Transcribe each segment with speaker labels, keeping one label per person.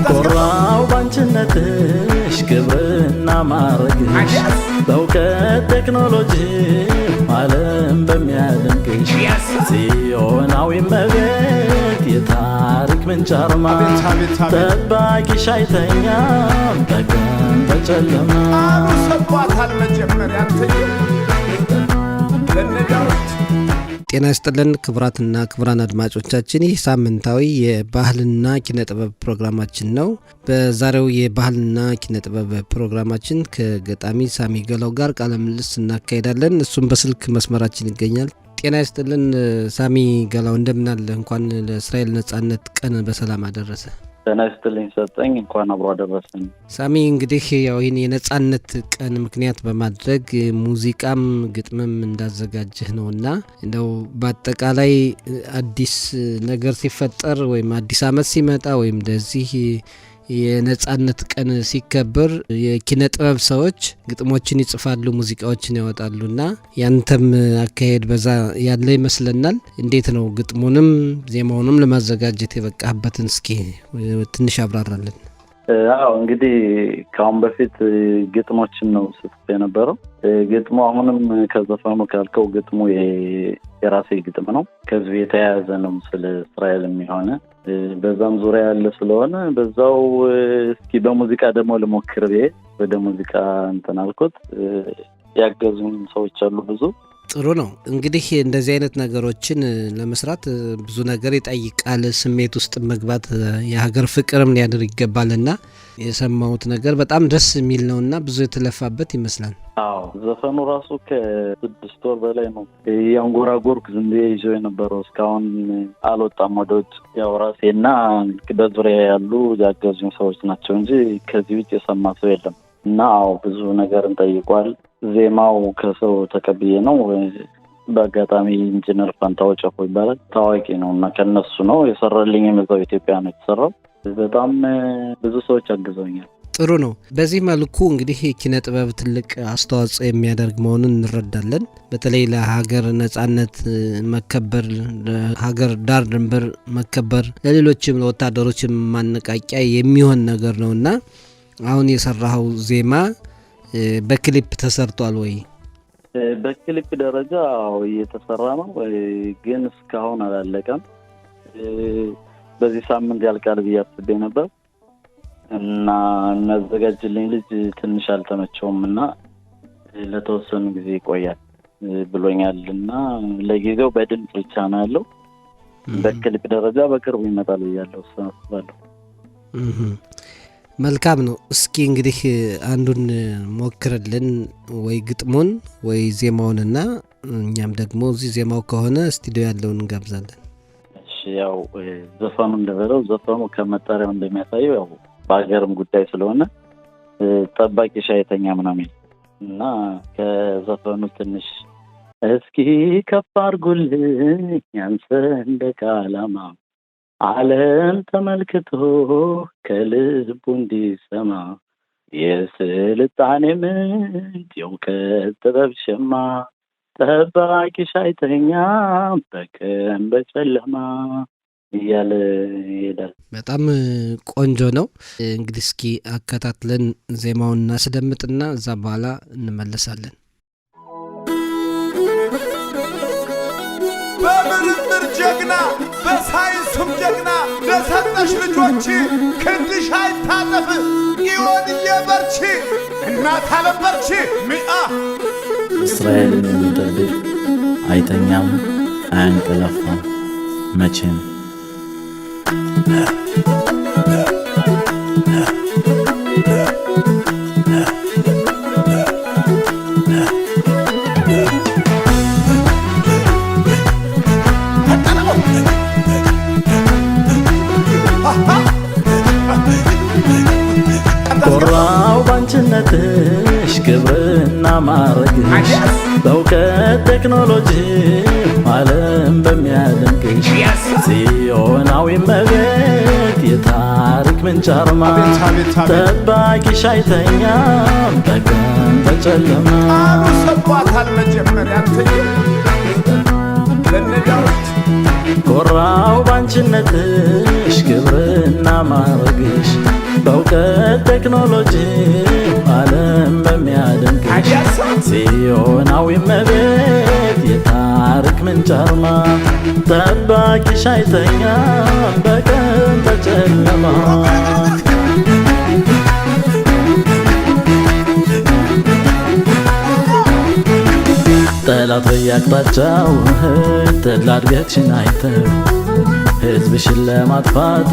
Speaker 1: ኮራው ባንቺነትሽ ክብርና ማረግሽ በእውቀት ቴክኖሎጂ ዓለም በሚያደንቅሽ ጽዮናዊ እመቤት የታሪክ ምንጭ አርማ ጠባቂሽ አይተኛም በቀን በጨለማ
Speaker 2: ሰባታል መጀመሪያ
Speaker 3: ጤና ይስጥልን ክቡራትና ክቡራን አድማጮቻችን፣ ይህ ሳምንታዊ የባህልና ኪነ ጥበብ ፕሮግራማችን ነው። በዛሬው የባህልና ኪነ ጥበብ ፕሮግራማችን ከገጣሚ ሳሚ ገላው ጋር ቃለ ምልልስ እናካሄዳለን። እሱም በስልክ መስመራችን ይገኛል። ጤና ይስጥልን ሳሚ ገላው፣ እንደምን አለ? እንኳን ለእስራኤል ነጻነት ቀን በሰላም አደረሰ።
Speaker 4: ጤና ይስጥልኝ ሰጠኝ፣ እንኳን አብሮ አደረሰን።
Speaker 3: ሳሚ እንግዲህ ያው ይህን የነጻነት ቀን ምክንያት በማድረግ ሙዚቃም ግጥምም እንዳዘጋጀህ ነውና እንደው በአጠቃላይ አዲስ ነገር ሲፈጠር ወይም አዲስ ዓመት ሲመጣ ወይም እንደዚህ የነጻነት ቀን ሲከበር የኪነ ጥበብ ሰዎች ግጥሞችን ይጽፋሉ፣ ሙዚቃዎችን ያወጣሉና ያንተም አካሄድ በዛ ያለ ይመስለናል። እንዴት ነው ግጥሙንም ዜማውንም ለማዘጋጀት የበቃህበትን እስኪ ትንሽ አብራራለን።
Speaker 4: አዎ እንግዲህ ከአሁን በፊት ግጥሞችን ነው ስጽፍ የነበረው። ግጥሙ አሁንም ከዘፈኑ ካልከው ግጥሙ የራሴ ግጥም ነው። ከዚህ የተያያዘ ነው ስለ እስራኤል የሚሆነ በዛም ዙሪያ ያለ ስለሆነ በዛው እስኪ በሙዚቃ ደግሞ ልሞክር ብዬ ወደ ሙዚቃ እንትን አልኩት። ያገዙን ሰዎች አሉ ብዙ።
Speaker 3: ጥሩ ነው። እንግዲህ እንደዚህ አይነት ነገሮችን ለመስራት ብዙ ነገር ይጠይቃል። ስሜት ውስጥ መግባት የሀገር ፍቅርም ሊያድር ይገባልና የሰማሁት ነገር በጣም ደስ የሚል ነውና ብዙ የተለፋበት ይመስላል።
Speaker 4: አዎ ዘፈኑ ራሱ ከ6 ወር በላይ ነው ያንጎራጎርኩ ዝም ብዬ ይዤው የነበረው። እስካሁን አልወጣም ወደ ውጭ። ያው ራሴና በዙሪያ ያሉ ያገዙኝ ሰዎች ናቸው እንጂ ከዚህ ውጭ የሰማ ሰው የለም። እና አዎ ብዙ ነገርን ጠይቋል። ዜማው ከሰው ተቀብዬ ነው። በአጋጣሚ ኢንጂነር ፋንታው ጨፎ ይባላል፣ ታዋቂ ነው እና ከነሱ ነው የሰራልኝ። የመዛው ኢትዮጵያ ነው የተሰራው። በጣም ብዙ ሰዎች አግዘውኛል።
Speaker 3: ጥሩ ነው። በዚህ መልኩ እንግዲህ ኪነ ጥበብ ትልቅ አስተዋጽኦ የሚያደርግ መሆኑን እንረዳለን። በተለይ ለሀገር ነጻነት መከበር፣ ለሀገር ዳር ድንበር መከበር፣ ለሌሎችም ለወታደሮችም ማነቃቂያ የሚሆን ነገር ነውና አሁን የሰራኸው ዜማ በክሊፕ ተሰርቷል ወይ?
Speaker 4: በክሊፕ ደረጃ እየተሰራ ነው፣ ግን እስካሁን አላለቀም። በዚህ ሳምንት ያልቃል ብዬ አስቤ ነበር እና የሚያዘጋጅልኝ ልጅ ትንሽ አልተመቸውም እና ለተወሰኑ ጊዜ ይቆያል ብሎኛል እና ለጊዜው በድምጽ ብቻ ነው ያለው። በክሊፕ ደረጃ በቅርቡ ይመጣል ብያለሁ አስባለሁ።
Speaker 3: መልካም ነው። እስኪ እንግዲህ አንዱን ሞክርልን፣ ወይ ግጥሙን ወይ ዜማውንና እኛም ደግሞ እዚህ ዜማው ከሆነ ስቱዲዮ ያለውን እንጋብዛለን።
Speaker 4: እሺ ያው ዘፈኑ እንደበለው ዘፈኑ ከመጣሪያው እንደሚያሳየው ያው በሀገርም ጉዳይ ስለሆነ ጠባቂ ሻይተኛ ምናምን እና ከዘፈኑ ትንሽ እስኪ ከፍ አድርጉልኝ ያንሰንደቅ ዓላማ ዓለም ተመልክቶ ከልቡ እንዲሰማ የስልጣኔ ምንጭ የእውቀት ጥበብ ሸማ ጠባቂ ሻይተኛ በቀን በጨለማ እያለ ይሄዳል። በጣም
Speaker 3: ቆንጆ ነው። እንግዲህ እስኪ አከታትለን ዜማውን እናስደምጥና እዛ በኋላ እንመለሳለን።
Speaker 2: በምርምር ጀግና በሳይንሱም ጀግና ለሰጠሽ ልጆች ክንድሽ አይታጠፍ ይወድዬ በርቺ እናት ዓለም በርቺ ሚአ
Speaker 1: እስራኤልን የሚጠብቅ አይተኛም አያንቀላፋም መቼም። ኮራው ባንቺነትሽ ክብርና ማረግሽ በእውቀት ቴክኖሎጂ ዓለም በሚያደንቅሽ ጽዮናዊ እመቤት የታሪክ ምንጭ አርማ ጠባቂሽ አይተኛም በቀን በጨለማ
Speaker 2: ሰባታል መጀመሪያ
Speaker 4: ኮራው ባንቺነትሽ
Speaker 1: በእውቀት ቴክኖሎጂ ዓለም በሚያደንቅሽ ጽዮናዊ እመቤት የታሪክ ምንጭ አርማ ጠባቂሽ አይተኛም በቀን በጨለማ ጠላት በየአቅጣጫው ተድላ እድገትሽን አይተው ሕዝብሽን ለማጥፋት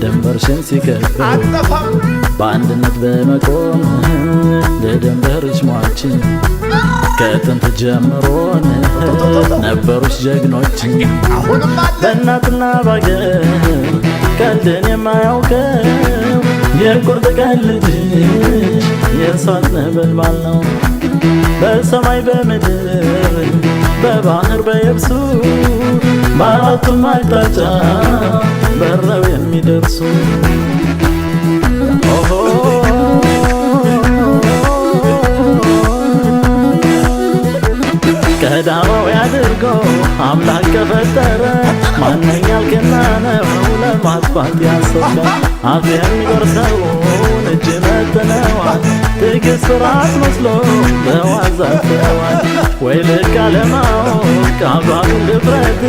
Speaker 1: ድንበርሽን ሲከበው በአንድነት በመቆም ለድንበርሽ ሟችን ከጥንት ጀምሮን ነበሩሽ ጀግኖች በእናትና ባገር ቀልድን የማያውቀው የቁርጥ ቀን ልጅሽ የእሳት ነበልባል ነው። በሰማይ በምድር በባህር በየብሱ በአራቱም አቅጣጫ በረው የሚደርሱ ቀዳማዊ አድርጎ አምላክ ከፈጠረ ማንኛል ገና ነው ለማጥፋት ያሰበ አፍ የሚጎርሰውን እጅ መጥነዋል ትዕግስት ራስ መስሎ በዋዛ ፍረዋል ወይ ልክ አለማወቅ አጓጉል ድፍረት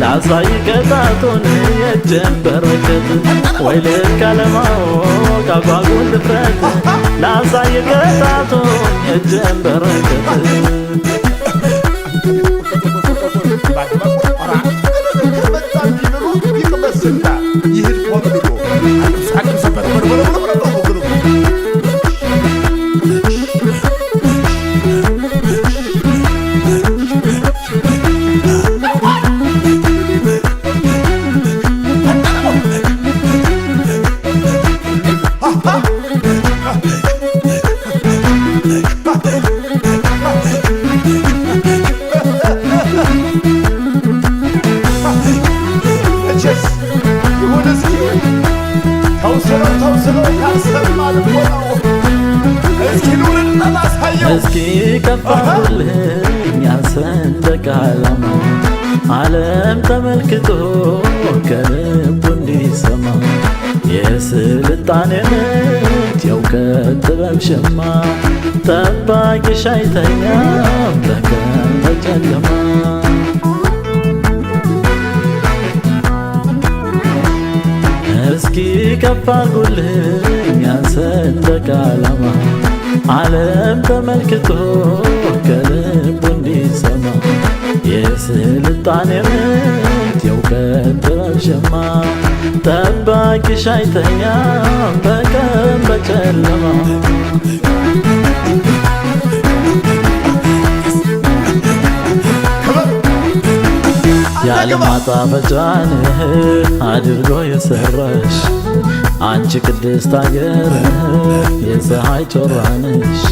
Speaker 1: ላሳይ ቅጣቱን የእጅን በረከት ወይ ልክ አለማወቅ አጓጉል ድፍረት ላሳይ ቅጣቱን የእጅን በረከት እስኪ ከፍ አድርጉልኝ ሰንደቅ ዓላማ ዓለም ተመልክቶ ከልቡ እንዲሰማ የስልጣኔ ምት የእውቀት ጥበብ ሸማ ጠባቂሽ አይተኛም በቀን በጨለማ እስኪ ከፍ አድርጉልኝ ሰንደቅ ዓላማ ዓለም ተመልክቶ ከልቡ እንዲሰማ የስልጣኔ ምት የእውቀት ጥበብ ሸማ ጠባቂሽ አይተኛም በቀን በጨለማ የዓለም ማጣፈጫን አድርጎ የሰራሽ አንቺ ቅድስት አገር የፀሐይ ጮራ ነሽ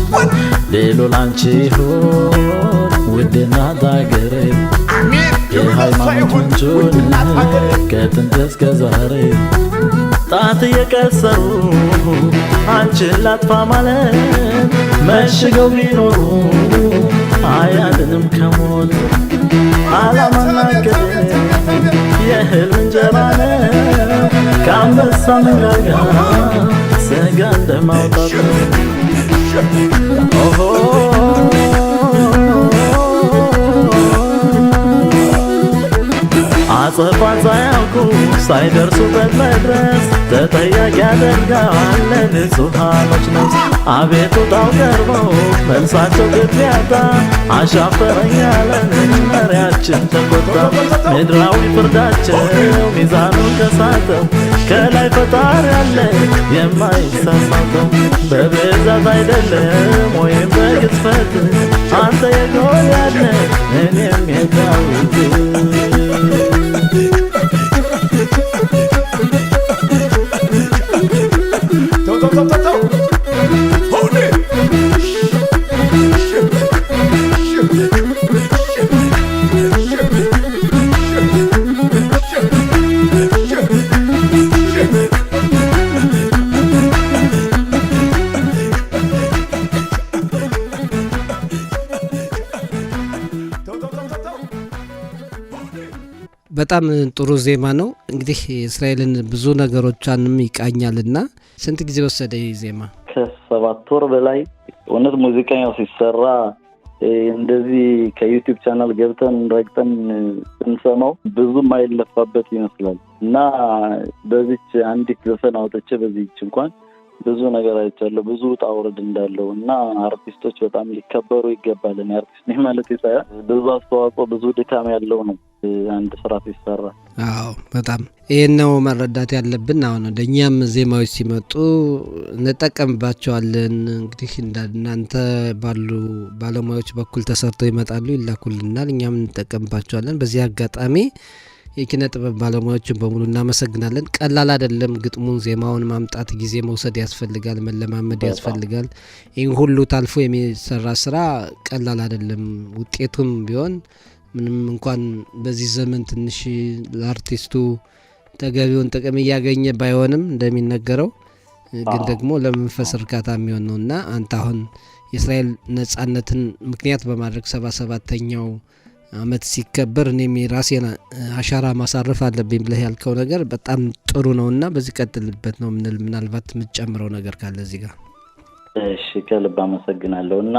Speaker 1: ሌሎ ላንቺ ይሁን ውድ እናት አገሬ የሃይማኖት ምንጩን ከጥንት እስከ ዛሬ ጣት እየቀሰሩ አንቺን ላጥፋ ማለት መሽገው ቢኖሩ አያድንም ከሞት ዓላማና ዕቅድ የህልም እንጀራ ነው ከአንበሳ መንጋጋ ስጋ እንደማውጣት አጽፋት ሳያውቁ ሳይደርሱበት መድረስ ተጠያቂ ያደርጋል ለንጹሃኖች ነፍስ አቤቱታው ቀርበው መልሳቸው ግድ ያጣ አሻፈረኝ ያለን መሪያችን ተቆጣ ምድራዊ ፍርዳቸው ሚዛኑን ከሳተው ከላይ ፈጣሪ ያለ የማይሰማተው በብዛት አይደለም ወይም በግዝፈት አንተ የጎል ያለ እኔም የዳዊት
Speaker 3: በጣም ጥሩ ዜማ ነው። እንግዲህ እስራኤልን ብዙ ነገሮቿንም ይቃኛልና ስንት ጊዜ ወሰደ ይህ ዜማ?
Speaker 4: ከ7 ወር በላይ። እውነት ሙዚቃው ሲሰራ እንደዚህ ከዩቲዩብ ቻናል ገብተን ረግጠን እንሰማው ብዙም አይለፋበት ይመስላል እና በዚች አንዲት ዘፈን አውጥቼ በዚች እንኳን ብዙ ነገር አይቻለሁ። ብዙ ውጣ ውረድ እንዳለው እና አርቲስቶች በጣም ሊከበሩ ይገባል። እኔ አርቲስት ነኝ ማለት ሳይሆን ብዙ አስተዋጽኦ ብዙ ድካም ያለው ነው አንድ ስራ ሲሰራ።
Speaker 3: አዎ በጣም ይሄን ነው መረዳት ያለብን። አሁን ወደኛም ዜማዎች ሲመጡ እንጠቀምባቸዋለን። እንግዲህ እናንተ ባሉ ባለሙያዎች በኩል ተሰርተው ይመጣሉ፣ ይላኩልናል፣ እኛም እንጠቀምባቸዋለን። በዚህ አጋጣሚ የኪነ ጥበብ ባለሙያዎችን በሙሉ እናመሰግናለን። ቀላል አይደለም። ግጥሙን ዜማውን ማምጣት ጊዜ መውሰድ ያስፈልጋል፣ መለማመድ ያስፈልጋል። ይህን ሁሉ ታልፎ የሚሰራ ስራ ቀላል አይደለም። ውጤቱም ቢሆን ምንም እንኳን በዚህ ዘመን ትንሽ ለአርቲስቱ ተገቢውን ጥቅም እያገኘ ባይሆንም እንደሚነገረው ግን ደግሞ ለመንፈስ እርካታ የሚሆን ነው እና አንተ አሁን የእስራኤል ነጻነትን ምክንያት በማድረግ 77ኛው አመት ሲከበር እኔም የራሴን አሻራ ማሳረፍ አለብኝ ብለህ ያልከው ነገር በጣም ጥሩ ነውና በዚህ ቀጥልበት ነው ምንል። ምናልባት የምትጨምረው ነገር ካለ እዚህ ጋር?
Speaker 4: እሺ ከልብ አመሰግናለሁ። እና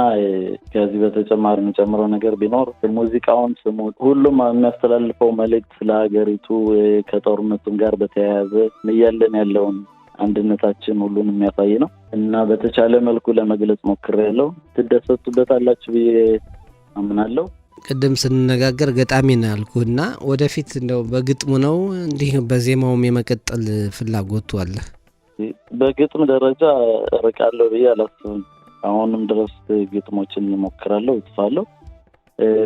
Speaker 4: ከዚህ በተጨማሪ የምጨምረው ነገር ቢኖር ሙዚቃውን ስሙ። ሁሉም የሚያስተላልፈው መልእክት ስለ ሀገሪቱ ከጦርነቱም ጋር በተያያዘ እያለን ያለውን አንድነታችን ሁሉን የሚያሳይ ነው እና በተቻለ መልኩ ለመግለጽ ሞክሬያለሁ። ትደሰቱበታላችሁ ብዬ አምናለሁ።
Speaker 3: ቅድም ስንነጋገር ገጣሚ ነው ያልኩህና ወደፊት እንደው በግጥሙ ነው እንዲህ በዜማውም የመቀጠል ፍላጎቱ አለ?
Speaker 4: በግጥም ደረጃ እርቃለሁ ብዬ አላስብም። አሁንም ድረስ ግጥሞችን እሞክራለሁ፣ እጽፋለሁ።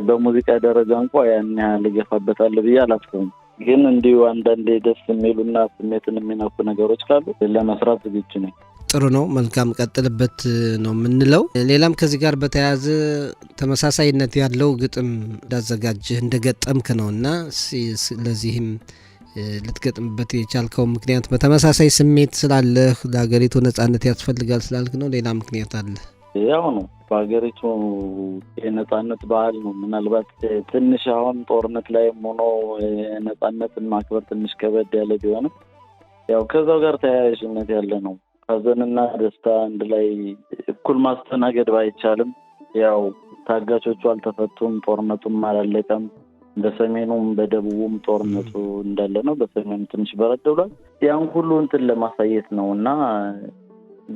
Speaker 4: በሙዚቃ ደረጃ እንኳን ያን ያህል እገፋበታለሁ ብዬ አላስብም። ግን እንዲሁ አንዳንዴ ደስ የሚሉና ስሜትን የሚነኩ ነገሮች ካሉ ለመስራት ዝግጁ ነኝ።
Speaker 3: ጥሩ ነው፣ መልካም ቀጥልበት ነው የምንለው። ሌላም ከዚህ ጋር በተያያዘ ተመሳሳይነት ያለው ግጥም እንዳዘጋጅህ እንደገጠምክ ነው እና ለዚህም ልትገጥምበት የቻልከው ምክንያት በተመሳሳይ ስሜት ስላለህ ለሀገሪቱ ነጻነት ያስፈልጋል ስላልክ ነው? ሌላ ምክንያት አለ?
Speaker 4: ያው ነው በሀገሪቱ የነጻነት ባህል ነው። ምናልባት ትንሽ አሁን ጦርነት ላይም ሆኖ ነጻነትን ማክበር ትንሽ ከበድ ያለ ቢሆንም ያው ከዛው ጋር ተያያዥነት ያለ ነው። ሀዘንና ደስታ አንድ ላይ እኩል ማስተናገድ ባይቻልም ያው ታጋቾቹ አልተፈቱም፣ ጦርነቱም አላለቀም። በሰሜኑም በደቡቡም ጦርነቱ እንዳለ ነው። በሰሜኑ ትንሽ በረድ ብሏል። ያን ሁሉ እንትን ለማሳየት ነው እና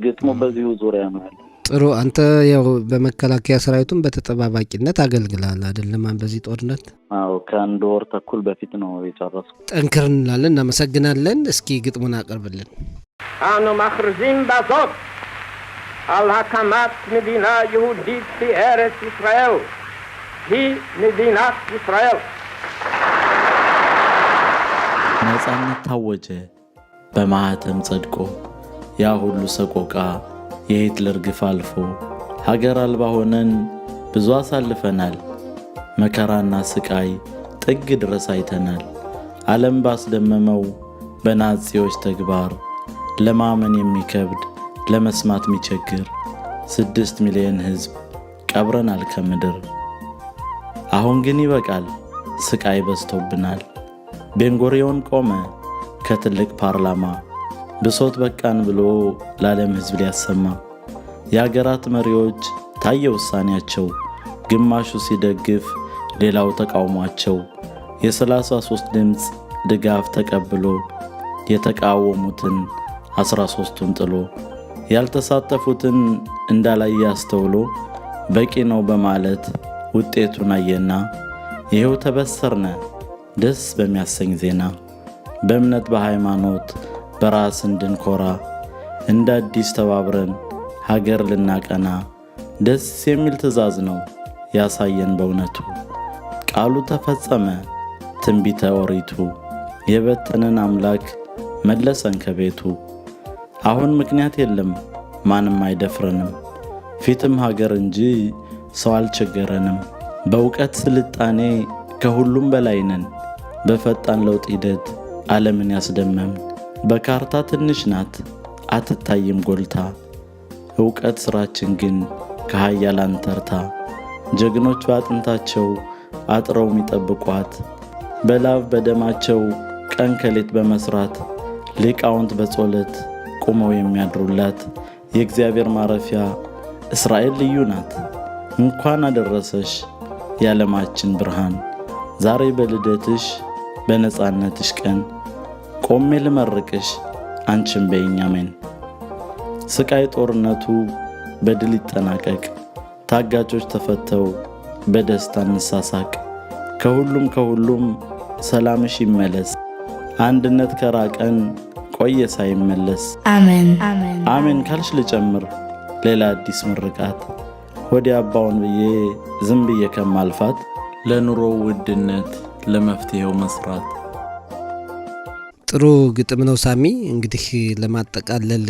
Speaker 4: ግጥሙ በዚሁ ዙሪያ ነው ያለ።
Speaker 3: ጥሩ። አንተ ያው በመከላከያ ሰራዊቱም በተጠባባቂነት አገልግላል አይደለም? በዚህ ጦርነት?
Speaker 4: አዎ ከ1 ወር ተኩል በፊት ነው የጨረስኩ።
Speaker 3: ጠንክር እንላለን። እናመሰግናለን። እስኪ ግጥሙን አቅርብልን።
Speaker 5: אנו מכריזים בזאת על הקמת מדינה יהודית בארץ ישראל. היא מדינת ישראל.
Speaker 1: ነጻነት ታወጀ በማህተም ጸድቆ፣ ያ ሁሉ ሰቆቃ የሂትለር ግፍ አልፎ፣ ሀገር አልባ ሆነን ብዙ አሳልፈናል። መከራና ስቃይ ጥግ ድረስ አይተናል። ዓለም ባስደመመው በናዚዎች ተግባር ለማመን የሚከብድ ለመስማት የሚቸግር 6 ሚሊዮን ሕዝብ ቀብረናል ከምድር። አሁን ግን ይበቃል፣ ስቃይ በዝቶብናል። ቤንጎሪዮን ቆመ ከትልቅ ፓርላማ፣ ብሶት በቃን ብሎ ለዓለም ሕዝብ ሊያሰማ። የአገራት መሪዎች ታየ ውሳኔያቸው፣ ግማሹ ሲደግፍ ሌላው ተቃውሟቸው። የ33 ድምፅ ድጋፍ ተቀብሎ የተቃወሙትን 13ቱን ጥሎ፣ ያልተሳተፉትን እንዳላይ ያስተውሎ በቂ ነው በማለት ውጤቱን አየና፣ ይሄው ተበሰርነ ደስ በሚያሰኝ ዜና። በእምነት በሃይማኖት በራስ እንድንኮራ፣ እንደ አዲስ ተባብረን ሀገር ልናቀና፣ ደስ የሚል ትእዛዝ ነው ያሳየን በእውነቱ። ቃሉ ተፈጸመ ትንቢተ ኦሪቱ፣ የበተነን አምላክ መለሰን ከቤቱ። አሁን ምክንያት የለም ማንም አይደፍረንም፣ ፊትም ሀገር እንጂ ሰው አልቸገረንም። በእውቀት ስልጣኔ ከሁሉም በላይ ነን፣ በፈጣን ለውጥ ሂደት ዓለምን ያስደመምን። በካርታ ትንሽ ናት አትታይም ጎልታ፣ እውቀት ስራችን ግን ከሃያላን ተርታ። ጀግኖች በአጥንታቸው አጥረው የሚጠብቋት፣ በላብ በደማቸው ቀን ከሌት በመስራት ሊቃውንት በጸሎት ቆመው የሚያድሩላት የእግዚአብሔር ማረፊያ እስራኤል ልዩ ናት። እንኳን አደረሰሽ የዓለማችን ብርሃን። ዛሬ በልደትሽ በነጻነትሽ ቀን ቆሜ ልመርቅሽ አንቺን በይኝ አሜን። ስቃይ ጦርነቱ በድል ይጠናቀቅ፣ ታጋቾች ተፈተው በደስታ እንሳሳቅ። ከሁሉም ሰላምሽ ይመለስ፣ አንድነት ከራቀን ቆየ ሳይመለስ።
Speaker 6: አሜን
Speaker 1: አሜን ካልሽ ልጨምር ሌላ አዲስ ምርቃት፣ ወዲ አባውን ብዬ ዝም ብዬ ከማልፋት ለኑሮ ውድነት ለመፍትሄው መስራት።
Speaker 3: ጥሩ ግጥም ነው ሳሚ። እንግዲህ ለማጠቃለል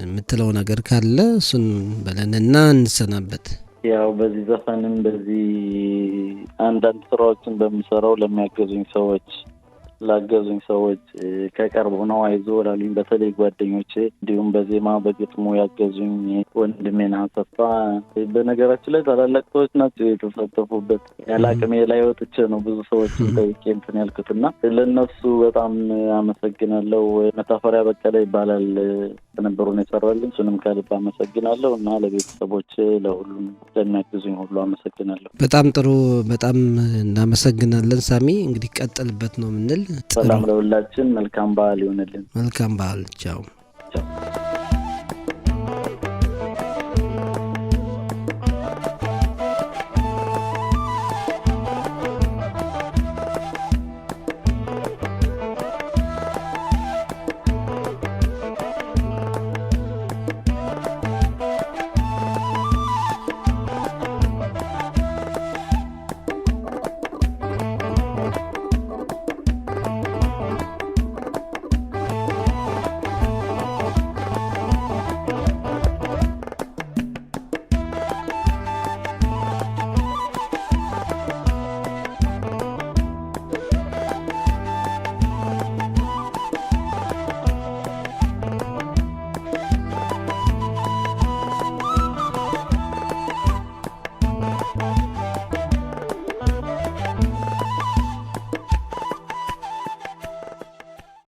Speaker 3: የምትለው ነገር ካለ እሱን በለንና እንሰናበት።
Speaker 4: ያው በዚህ ዘፈንም በዚህ አንዳንድ ስራዎችን በምሰራው ለሚያገዙኝ ሰዎች ላገዙኝ ሰዎች ከቀርብ ሆነው አይዞ ላሉኝ በተለይ ጓደኞቼ እንዲሁም በዜማ በግጥሙ ያገዙኝ ወንድሜን አሰፋ በነገራችን ላይ ታላላቅ ሰዎች ናቸው የተሳተፉበት። ያለ አቅሜ ላይ ወጥቼ ነው ብዙ ሰዎችን ጠይቄ እንትን ያልኩትና ለነሱ በጣም አመሰግናለሁ። መታፈሪያ በቀለ ይባላል ተነበሩን የሰራልኝ፣ እሱንም ከልብ አመሰግናለሁ እና ለቤተሰቦቼ ለሁሉም ለሚያግዙኝ ሁሉ አመሰግናለሁ።
Speaker 3: በጣም ጥሩ፣ በጣም እናመሰግናለን ሳሚ። እንግዲህ ቀጥልበት ነው ምንል።
Speaker 4: ሰላም ለሁላችን፣ መልካም በዓል ይሆንልን።
Speaker 3: መልካም በዓል። ቻው።